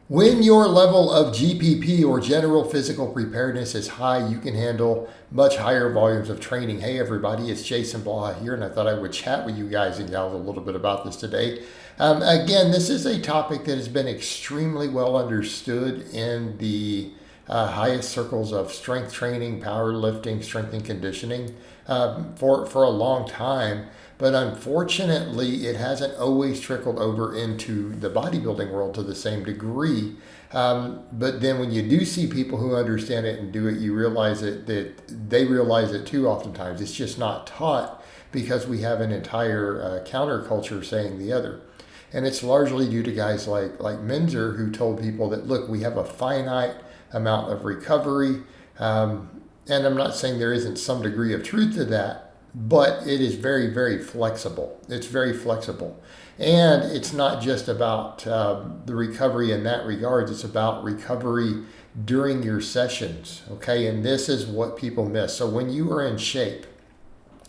When your level of GPP or general physical preparedness is high, you can handle much higher volumes of training. Hey everybody, it's Jason Blaha here, and I thought I would chat with you guys and gals a little bit about this today. Again, this is a topic that has been extremely well understood in the highest circles of strength training, powerlifting, strength and conditioning for a long time. But unfortunately, it hasn't always trickled over into the bodybuilding world to the same degree. But then when you do see people who understand it and do it, you realize that they realize it too oftentimes. It's just not taught because we have an entire counterculture saying the other. And it's largely due to guys like Menzer, who told people that, look, we have a finite amount of recovery. And I'm not saying there isn't some degree of truth to that, but it is very, very flexible. It's very flexible. And it's not just about the recovery in that regards. It's about recovery during your sessions, okay? And this is what people miss. So when you are in shape,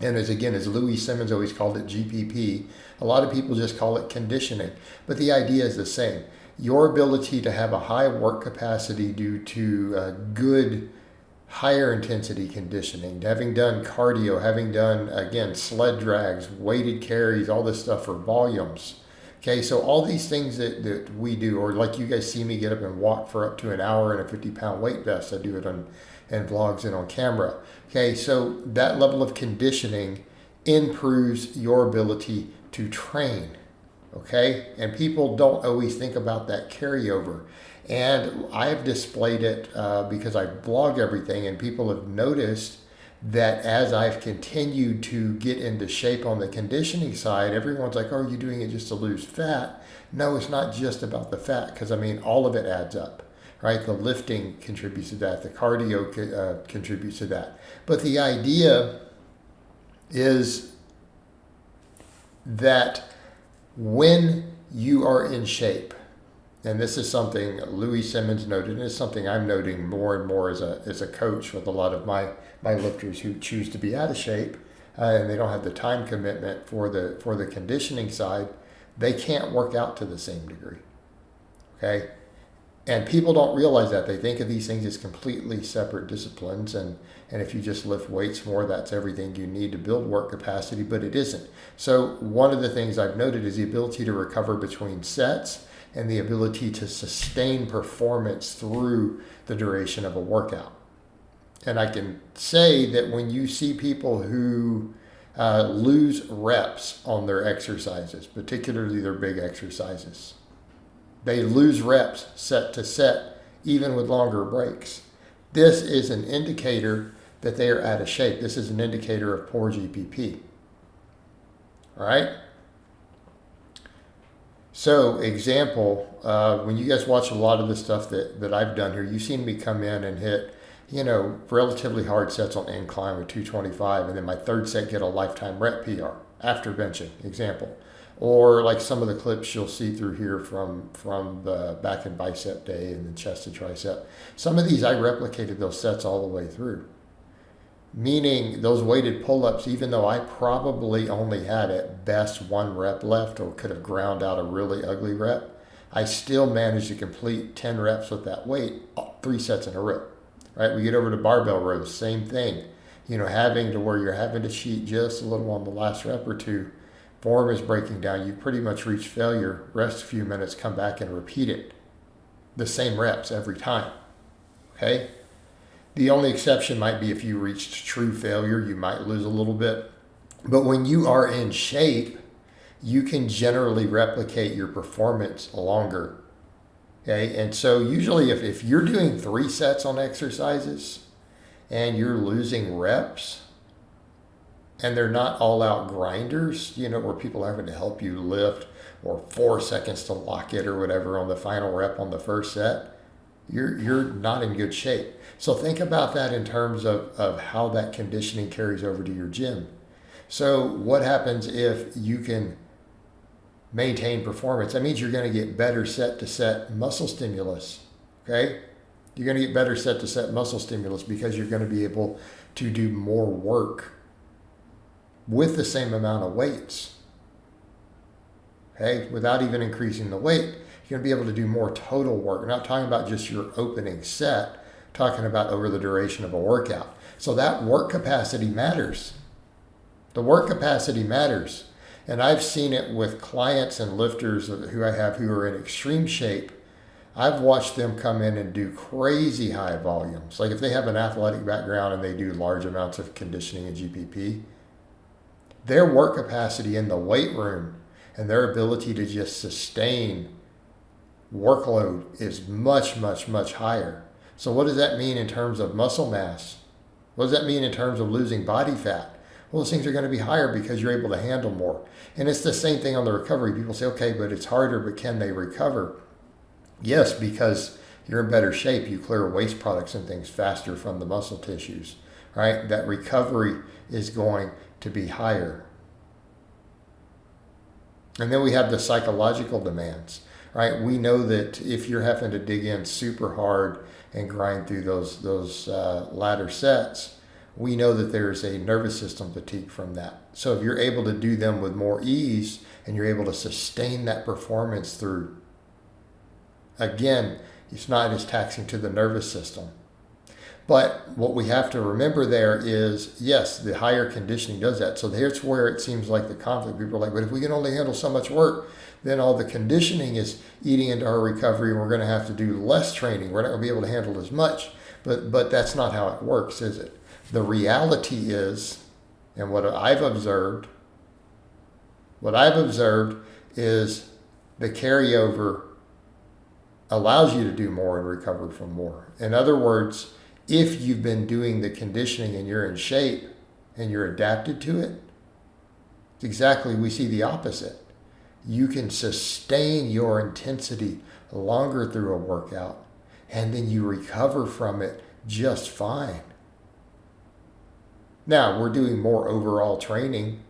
and as Louis Simmons always called it, GPP, a lot of people just call it conditioning. But the idea is the same. Your ability to have a high work capacity due to good higher intensity conditioning, having done cardio, having done, again, sled drags, weighted carries, all this stuff for volumes. Okay, so all these things that we do, or like you guys see me get up and walk for up to an hour in a 50-pound weight vest. I do it in vlogs and on camera. Okay, so that level of conditioning improves your ability to train. Okay, and people don't always think about that carryover. And I've displayed it because I blog everything, and people have noticed that as I've continued to get into shape on the conditioning side, everyone's like, oh, are you doing it just to lose fat? No, it's not just about the fat, because I mean, all of it adds up, right? The lifting contributes to that. The cardio contributes to that. But the idea is that when you are in shape, and this is something Louis Simmons noted, and it's something I'm noting more and more as a coach with a lot of my lifters who choose to be out of shape and they don't have the time commitment for the conditioning side. They can't work out to the same degree. Okay, and people don't realize that. They think of these things as completely separate disciplines, and if you just lift weights more, that's everything you need to build work capacity, but it isn't. So one of the things I've noted is the ability to recover between sets and the ability to sustain performance through the duration of a workout. And I can say that when you see people who lose reps on their exercises, particularly their big exercises, they lose reps set to set, even with longer breaks. This is an indicator that they are out of shape. This is an indicator of poor GPP. All right? So, example, when you guys watch a lot of the stuff that I've done here, you've seen me come in and hit, relatively hard sets on incline with 225, and then my third set get a lifetime rep PR after benching, example. Or like some of the clips you'll see through here from the back and bicep day and the chest and tricep. Some of these I replicated those sets all the way through. Meaning those weighted pull-ups, even though I probably only had at best one rep left or could have ground out a really ugly rep, I still managed to complete 10 reps with that weight, 3 sets in a row. Right? We get over to barbell rows, same thing. Having to where you're having to cheat just a little on the last rep or two. Form is breaking down. You pretty much reach failure. Rest a few minutes, come back and repeat it. The same reps every time. Okay? The only exception might be if you reached true failure, you might lose a little bit. But when you are in shape, you can generally replicate your performance longer. Okay, and so usually if you're doing 3 sets on exercises and you're losing reps, and they're not all-out grinders, where people are having to help you lift, or 4 seconds to lock it or whatever on the final rep on the first set, you're not in good shape. So think about that in terms of how that conditioning carries over to your gym. So what happens if you can maintain performance? That means you're going to get better set-to-set muscle stimulus, okay? You're going to get better set-to-set muscle stimulus because you're going to be able to do more work with the same amount of weights, okay, without even increasing the weight. You're going to be able to do more total work. We're not talking about just your opening set, talking about over the duration of a workout. So that work capacity matters. The work capacity matters. And I've seen it with clients and lifters who I have who are in extreme shape. I've watched them come in and do crazy high volumes. Like if they have an athletic background and they do large amounts of conditioning and GPP, their work capacity in the weight room and their ability to just sustain workload is much, much, much higher. So what does that mean in terms of muscle mass? What does that mean in terms of losing body fat? Well, those things are going to be higher because you're able to handle more. And it's the same thing on the recovery. People say, okay, but it's harder, but can they recover? Yes, because you're in better shape. You clear waste products and things faster from the muscle tissues, right? That recovery is going to be higher. And then we have the psychological demands, right? We know that if you're having to dig in super hard and grind through those latter sets, we know that there's a nervous system fatigue from that. So if you're able to do them with more ease and you're able to sustain that performance through, again, it's not as taxing to the nervous system. But what we have to remember there is, yes, the higher conditioning does that. So here's where it seems like the conflict. People are like, but if we can only handle so much work, then all the conditioning is eating into our recovery and we're going to have to do less training. We're not going to be able to handle as much. But that's not how it works, is it? The reality is, and what I've observed is the carryover allows you to do more and recover from more. In other words, if you've been doing the conditioning and you're in shape and you're adapted to it, it's exactly, we see the opposite. You can sustain your intensity longer through a workout and then you recover from it just fine. Now, we're doing more overall training,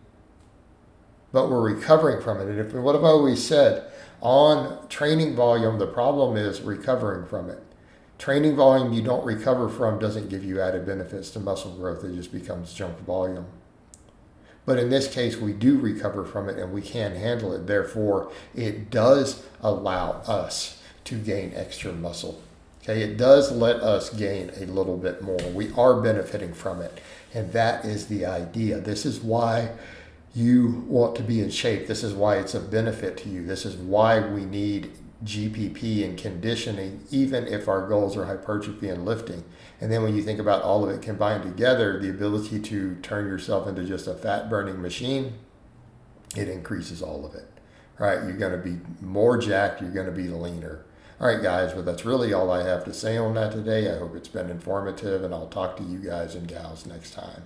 but we're recovering from it. And what have I always said? On training volume, the problem is recovering from it. Training volume you don't recover from doesn't give you added benefits to muscle growth. It just becomes junk volume. But in this case, we do recover from it and we can handle it. Therefore, it does allow us to gain extra muscle. Okay, it does let us gain a little bit more. We are benefiting from it. And that is the idea. This is why you want to be in shape. This is why it's a benefit to you. This is why we need GPP and conditioning, even if our goals are hypertrophy and lifting. And then when you think about all of it combined together, the ability to turn yourself into just a fat burning machine, it increases all of it, right? You're going to be more jacked. You're going to be leaner. All right, guys, but that's really all I have to say on that today. I hope it's been informative, and I'll talk to you guys and gals next time.